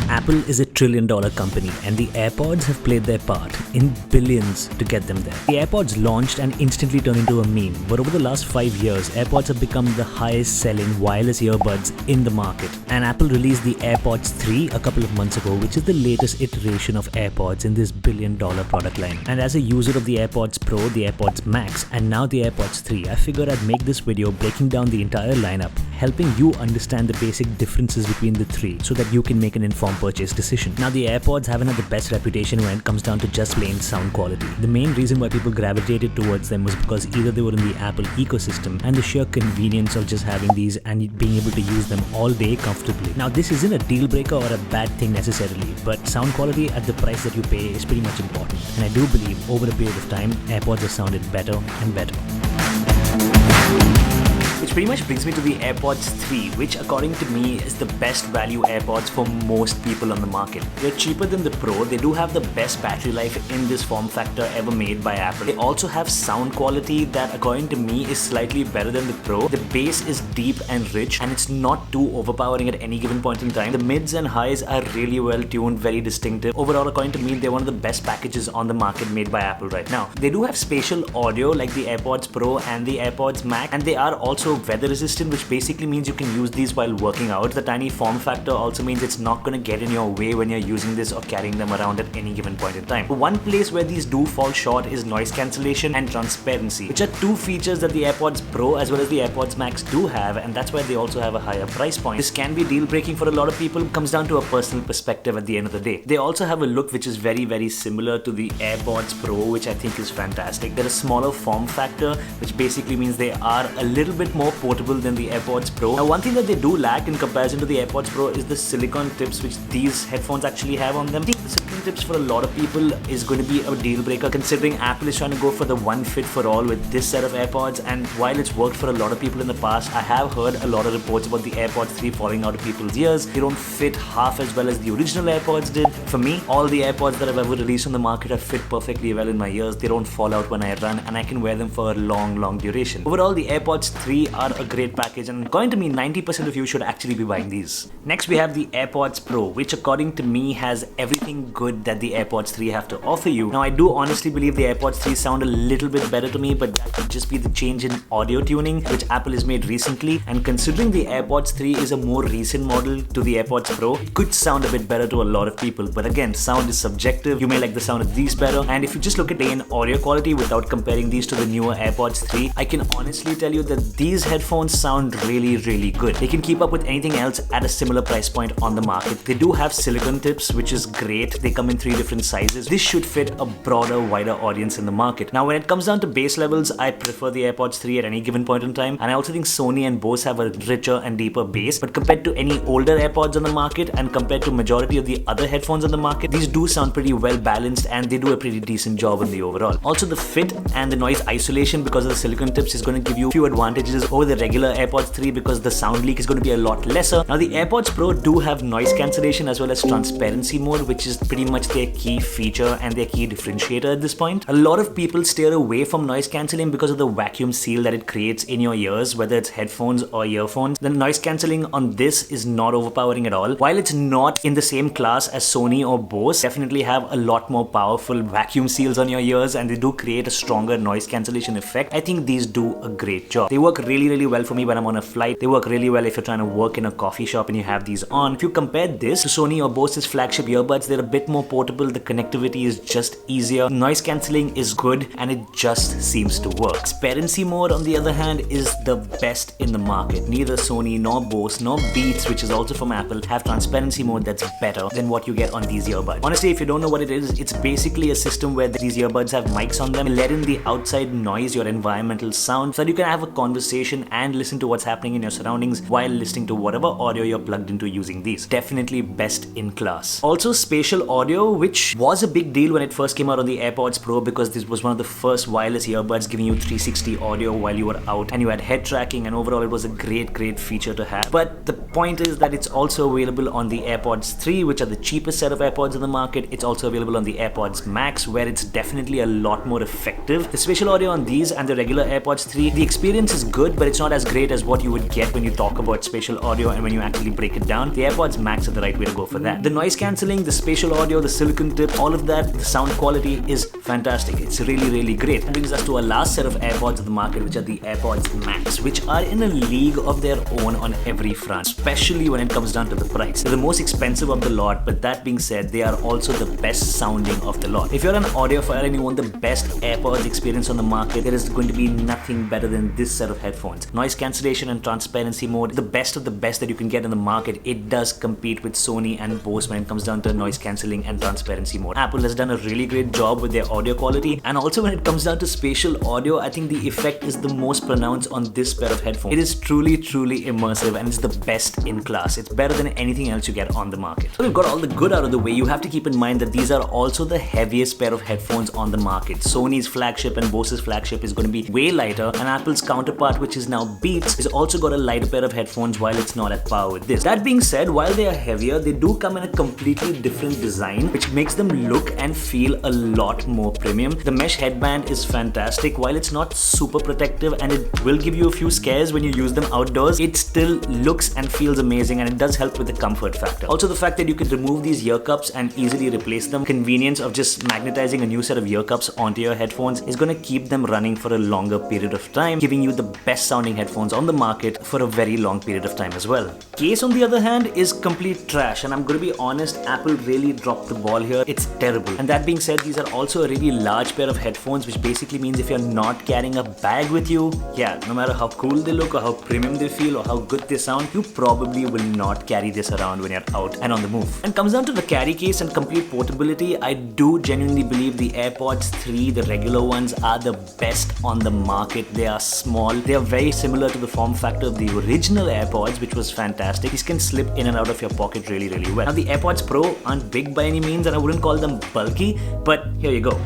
Apple is a trillion-dollar company, and the AirPods have played their part in billions to get them there. The AirPods launched and instantly turned into a meme, but over the last 5 years, AirPods have become the highest-selling wireless earbuds in the market. And Apple released the AirPods 3 a couple of months ago, which is the latest iteration of AirPods in this billion-dollar product line. And as a user of the AirPods Pro, the AirPods Max, and now the AirPods 3, I figured I'd make this video breaking down the entire lineup, helping you understand the basic differences between the three so that you can make an informed purchase decision. Now, the AirPods haven't had the best reputation when it comes down to just plain sound quality. The main reason why people gravitated towards them was because either they were in the Apple ecosystem and the sheer convenience of just having these and being able to use them all day comfortably. Now, this isn't a deal breaker or a bad thing necessarily, but sound quality at the price that you pay is pretty much important. And I do believe over a period of time, AirPods have sounded better and better. Which pretty much brings me to the AirPods 3, which according to me is the best value AirPods for most people on the market. They're cheaper than the Pro, they do have the best battery life in this form factor ever made by Apple. They also have sound quality that according to me is slightly better than the Pro. The bass is deep and rich and it's not too overpowering at any given point in time. The mids and highs are really well tuned, very distinctive. Overall, according to me, they're one of the best packages on the market made by Apple right now. They do have spatial audio like the AirPods Pro and the AirPods Max, and they are also weather resistant, which basically means you can use these while working out. The tiny form factor also means it's not going to get in your way when you're using this or carrying them around at any given point in time. One place where these do fall short is noise cancellation and transparency, which are two features that the AirPods Pro as well as the AirPods Max do have, and that's why they also have a higher price point. This can be deal breaking for a lot of people. It comes down to a personal perspective at the end of the day. They also have a look which is very similar to the AirPods Pro, which I think is fantastic. They're a smaller form factor, which basically means they are a little bit more portable than the AirPods Pro. Now, one thing that they do lack in comparison to the AirPods Pro is the silicone tips which these headphones actually have on them. I think the silicone tips for a lot of people is going to be a deal breaker, considering Apple is trying to go for the one fit for all with this set of AirPods, and while it's worked for a lot of people in the past, I have heard a lot of reports about the AirPods 3 falling out of people's ears. They don't fit half as well as the original AirPods did. For me, all the AirPods that I've ever released on the market have fit perfectly well in my ears. They don't fall out when I run, and I can wear them for a long duration. Overall, the AirPods 3 are a great package, and according to me, 90% of you should actually be buying these. Next, we have the AirPods Pro, which according to me has everything good that the AirPods 3 have to offer you. Now, I do honestly believe the AirPods 3 sound a little bit better to me, but that could just be the change in audio tuning which Apple has made recently, and considering the AirPods 3 is a more recent model to the AirPods Pro, it could sound a bit better to a lot of people. But again, sound is subjective. You may like the sound of these better, and if you just look at the audio quality without comparing these to the newer AirPods 3, I can honestly tell you that these headphones sound really good. They can keep up with anything else at a similar price point on the market. They do have silicone tips, which is great. They come in 3 different sizes. This should fit a broader, wider audience in the market. Now, when it comes down to bass levels, I prefer the AirPods 3 at any given point in time, and I also think Sony and Bose have a richer and deeper bass, but compared to any older AirPods on the market and compared to majority of the other headphones on the market, these do sound pretty well balanced and they do a pretty decent job in the overall. Also, the fit and the noise isolation because of the silicone tips is going to give you few advantages over the regular AirPods 3 because the sound leak is going to be a lot lesser. Now, the AirPods Pro do have noise cancellation as well as transparency mode, which is pretty much their key feature and their key differentiator at this point. A lot of people steer away from noise cancelling because of the vacuum seal that it creates in your ears, whether it's headphones or earphones. The noise cancelling on this is not overpowering at all. While it's not in the same class as Sony or Bose, definitely have a lot more powerful vacuum seals on your ears, and they do create a stronger noise cancellation effect. I think these do a great job. They work really well for me when I'm on a flight. They work really well if you're trying to work in a coffee shop and you have these on. If you compare this to Sony or Bose's flagship earbuds, they're a bit more portable, the connectivity is just easier, noise cancelling is good, and it just seems to work. Transparency mode, on the other hand, is the best in the market. Neither Sony nor Bose nor Beats, which is also from Apple, have transparency mode that's better than what you get on these earbuds. Honestly, if you don't know what it is, it's basically a system where these earbuds have mics on them, let in the outside noise, your environmental sound, so that you can have a conversation and listen to what's happening in your surroundings while listening to whatever audio you're plugged into using these. Definitely best in class. Also, spatial audio, which was a big deal when it first came out on the AirPods Pro, because this was one of the first wireless earbuds giving you 360 audio while you were out, and you had head tracking, and overall it was a great feature to have. But the point is that it's also available on the AirPods 3, which are the cheapest set of AirPods in the market. It's also available on the AirPods Max, where it's definitely a lot more effective. The spatial audio on these and the regular AirPods 3, the experience is good, but it's not as great as what you would get when you talk about spatial audio and when you actually break it down. The AirPods Max are the right way to go for that. The noise cancelling, the spatial audio, the silicon tip, all of that, the sound quality is fantastic. It's really great. That brings us to our last set of AirPods in the market, which are the AirPods Max, which are in a league of their own on every front, especially when it comes down to the price. They're the most expensive of the lot, but that being said, they are also the best sounding of the lot. If you're an audiophile and you want the best AirPods experience on the market, there is going to be nothing better than this set of headphones. Noise cancellation and transparency mode, the best of the best that you can get in the market. It does compete with Sony and Bose when it comes down to noise cancelling and transparency mode. Apple has done a really great job with their audio quality, and also when it comes down to spatial audio, I think the effect is the most pronounced on this pair of headphones. It is truly immersive, and it's the best in class. It's better than anything else you get on the market. So we've got all the good out of the way. You have to keep in mind that these are also the heaviest pair of headphones on the market. Sony's flagship and Bose's flagship is going to be way lighter, and Apple's counterpart, which is now Beats, is also got a lighter pair of headphones while it's not at par with this. That being said, while they are heavier, they do come in a completely different design, which makes them look and feel a lot more premium. The mesh headband is fantastic. While it's not super protective and it will give you a few scares when you use them outdoors, it still looks and feels amazing, and it does help with the comfort factor. Also, the fact that you can remove these ear cups and easily replace them, convenience of just magnetizing a new set of ear cups onto your headphones, is going to keep them running for a longer period of time, giving you the best sounding headphones on the market for a very long period of time as well. Case, on the other hand, is complete trash, and I'm going to be honest, Apple really dropped the ball here. It's terrible. And that being said, these are also a really large pair of headphones, which basically means if you're not carrying a bag with you, yeah, no matter how cool they look or how premium they feel or how good they sound, you probably will not carry this around when you're out and on the move. And comes down to the carry case and complete portability, I do genuinely believe the AirPods 3, the regular ones, are the best on the market. They are small. They are very similar to the form factor of the original AirPods, which was fantastic. These can slip in and out of your pocket really well. Now, the AirPods Pro aren't big by any means, and I wouldn't call them bulky, but here you go.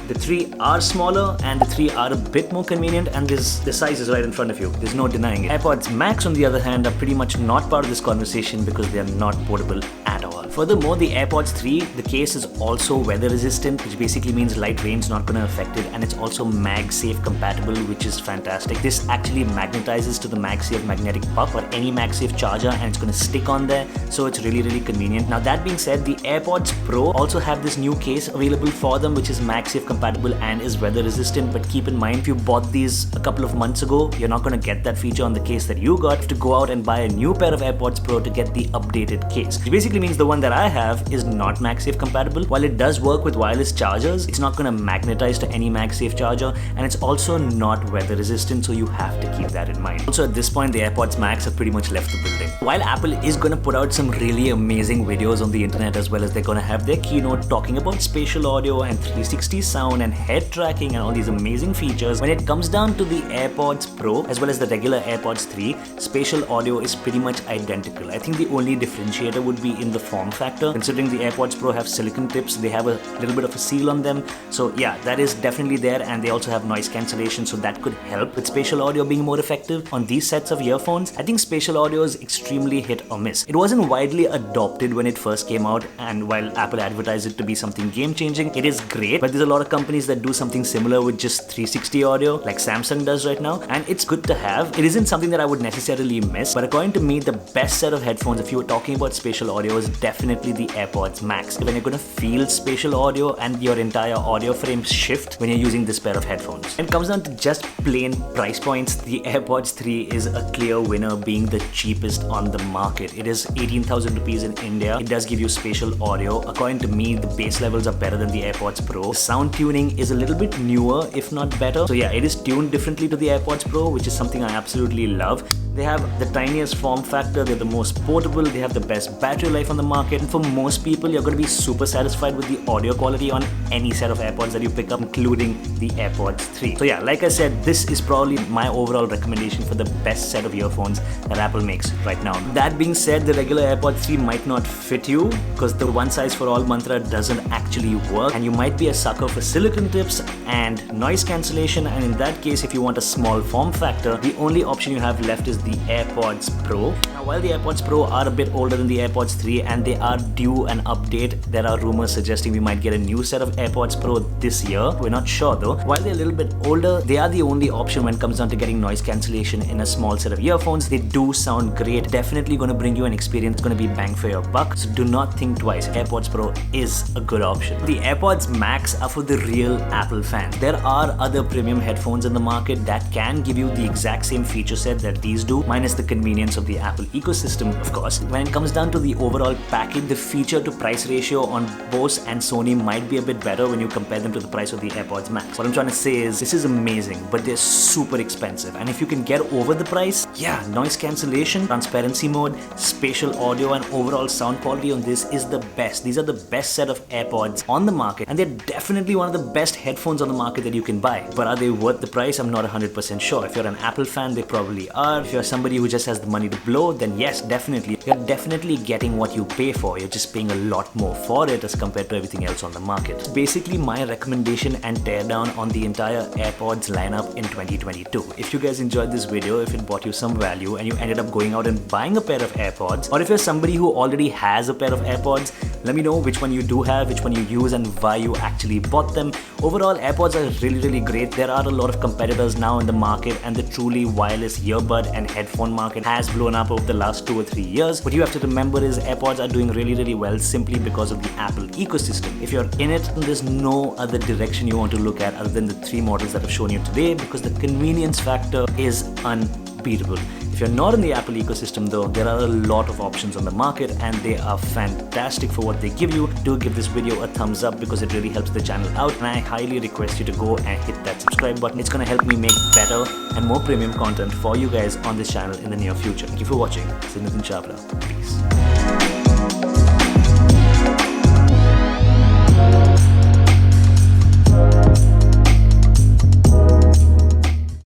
The 3 are smaller and the 3 are a bit more convenient, and the size is right in front of you. There's no denying it. AirPods Max, on the other hand, are pretty much not part of this conversation because they are not portable at all. Furthermore, the AirPods 3, the case is also weather resistant, which basically means light rain's not going to affect it, and it's also MagSafe compatible, which is fantastic. This actually magnetizes to the MagSafe magnetic puck or any MagSafe charger, and it's going to stick on there, so it's really convenient. Now, that being said, the AirPods Pro also have this new case available for them, which is MagSafe compatible and is weather resistant. But keep in mind, if you bought these a couple of months ago, you're not going to get that feature on the case that you got. You have to go out and buy a new pair of AirPods Pro to get the updated case, which basically means the one that I have is not MagSafe compatible. While it does work with wireless chargers, it's not going to magnetize to any MagSafe charger, and it's also not weather resistant, so you have to keep that in mind. Also, at this point, the AirPods Max have pretty much left the building. While Apple is going to put out some really amazing videos on the internet, as well as they're going to have their keynote talking about spatial audio and 360 sound and head tracking and all these amazing features, when it comes down to the AirPods Pro as well as the regular AirPods 3, spatial audio is pretty much identical. I think the only differentiator would be in the form factor. Considering the AirPods Pro have silicon tips, they have a little bit of a seal on them, so yeah, that is definitely there, and they also have noise cancellation, so that could help with spatial audio being more effective on these sets of earphones. I think spatial audio is extremely hit or miss. It wasn't widely adopted when it first came out, and while Apple advertised it to be something game-changing, it is great, but there's a lot of companies that do something similar with just 360 audio, like Samsung does right now, and it's good to have. It isn't something that I would necessarily miss, but according to me, the best set of headphones, if you were talking about spatial audio, is definitely definitely the AirPods Max. When you're gonna feel spatial audio and your entire audio frame shift when you're using this pair of headphones. When it comes down to just plain price points, the AirPods 3 is a clear winner, being the cheapest on the market. It is 18,000 rupees in India. It does give you spatial audio. According to me, the bass levels are better than the AirPods Pro. The sound tuning is a little bit newer, if not better. So yeah, it is tuned differently to the AirPods Pro, which is something I absolutely love. They have the tiniest form factor, they're the most portable, they have the best battery life on the market, and for most people, you're going to be super satisfied with the audio quality on any set of AirPods that you pick up, including the AirPods 3. So yeah, like I said, this is probably my overall recommendation for the best set of earphones that Apple makes right now. That being said, the regular AirPods 3 might not fit you because the one size for all mantra doesn't actually work, and you might be a sucker for silicone tips and noise cancellation, and in that case, if you want a small form factor, the only option you have left is the AirPods Pro. Now, while the AirPods Pro are a bit older than the AirPods 3 and they are due an update, there are rumors suggesting we might get a new set of AirPods Pro this year. We're not sure though. While they're a little bit older, they are the only option when it comes down to getting noise cancellation in a small set of earphones. They do sound great. Definitely going to bring you an experience. It's going to be bang for your buck. So do not think twice. AirPods Pro is a good option. The AirPods Max are for the real Apple fans. There are other premium headphones in the market that can give you the exact same feature set that these do, minus the convenience of the Apple ecosystem, of course. When it comes down to the overall package, the feature to price ratio on Bose and Sony might be a bit better when you compare them to the price of the AirPods Max. What I'm trying to say is, this is amazing, but they're super expensive. And if you can get over the price, yeah, noise cancellation, transparency mode, spatial audio, and overall sound quality on this is the best. These are the best set of AirPods on the market, and they're definitely one of the best headphones on the market that you can buy. But are they worth the price? I'm not 100% sure. If you're an Apple fan, they probably are. If you're somebody who just has the money to blow, then yes, definitely. You're definitely getting what you pay for. You're just paying a lot more for it as compared to everything else on the market. Basically, my recommendation and teardown on the entire AirPods lineup in 2022. If you guys enjoyed this video, if it brought you some value and you ended up going out and buying a pair of AirPods, or if you're somebody who already has a pair of AirPods, let me know which one you do have, which one you use, and why you actually bought them. Overall, AirPods are really great. There are a lot of competitors now in the market, and the truly wireless earbud and headphone market has blown up over the last 2 or 3 years. What you have to remember is AirPods are doing really well simply because of the Apple ecosystem. If you're in it, there's no other direction you want to look at other than the 3 models that I've shown you today, because the convenience factor is unbeatable. If you're not in the Apple ecosystem though, there are a lot of options on the market and they are fantastic for what they give you. Do give this video a thumbs up because it really helps the channel out, and I highly request you to go and hit that subscribe button. It's gonna help me make better and more premium content for you guys on this channel in the near future. Thank you for watching. This is Untitled Chapter. Peace.